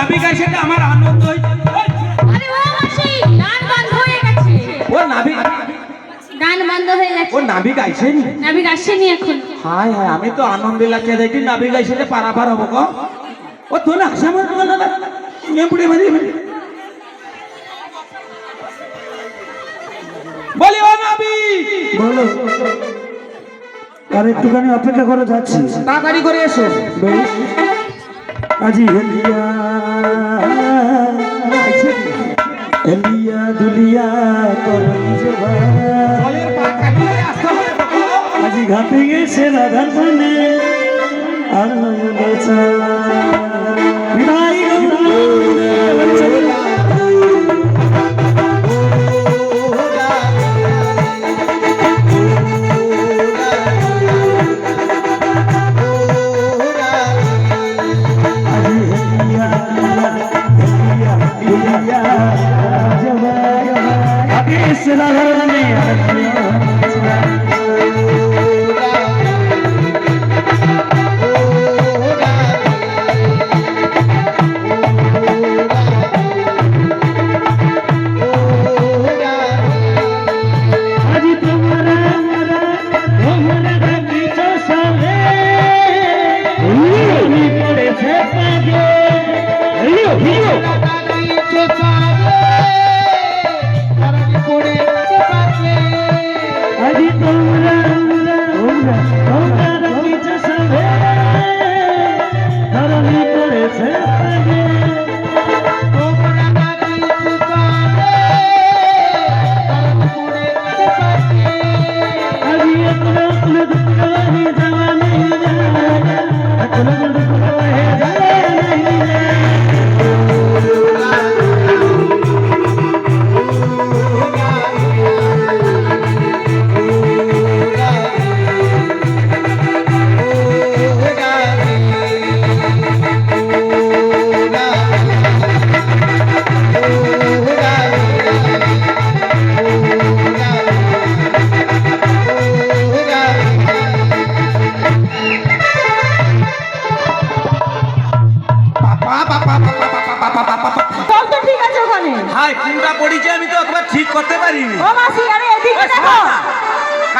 নাবি গাইছে আমার আনন্দ হইছে। আরে ও মাসি গান বন্ধ হয়ে গেছে। ও নাবি গান বন্ধ হয়ে গেছে। ও নাবি গাইছেন? নাবি গাইছেনি এখন। হায় হায় আমি তো আনন্দে লাগছে দেখি নাবি গাইছে পারাপার হবো গো। ও তো না সামনে নেপুড়ে মারি বলি ও নাবি বলো। আর একটুখানি অপেক্ষা করে যাচ্ছি। তাড়াতাড়ি করে এসো। বেশ। আজি হেলিয়া হেলিয়া দুলিয়া তোর নিজে বলের পা কাটিয়ে আসতে হবে গো। আজি ঘাটে গেছে রাধার মানে আর নয়নে চা বিদায়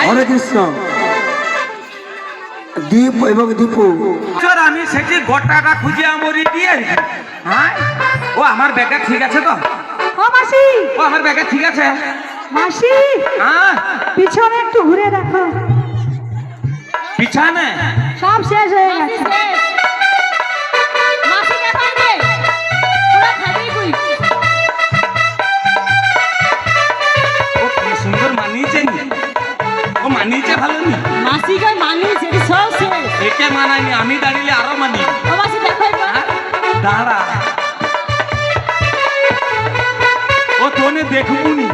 হরে কৃষ্ণ দীপ এবং দীপু আমি সেটি গোটাটা খুঁজে আমরি দিয়ে হ্যাঁ ও আমার ব্যাগটা ঠিক আছে তো? ও মাসি, ও আমার ব্যাগটা ঠিক আছে? মাসি হ্যাঁ পিছনে একটু ঘুরে দেখো। পিছনে সব শেষ হয়ে গেছে। মাসি কে পারবে পুরো খাবি কই। ও কি সুন্দর মানিয়েছে নি, ও মানিয়েছে ভালো নি। মাসি কে মানিয়েছে সব শেষ। একে মানায়নি, আমি দাঁড়িয়ে আরো মানি। ও মাসি দেখো একবার। দাঁড়া ও তোনে দেখবুনি।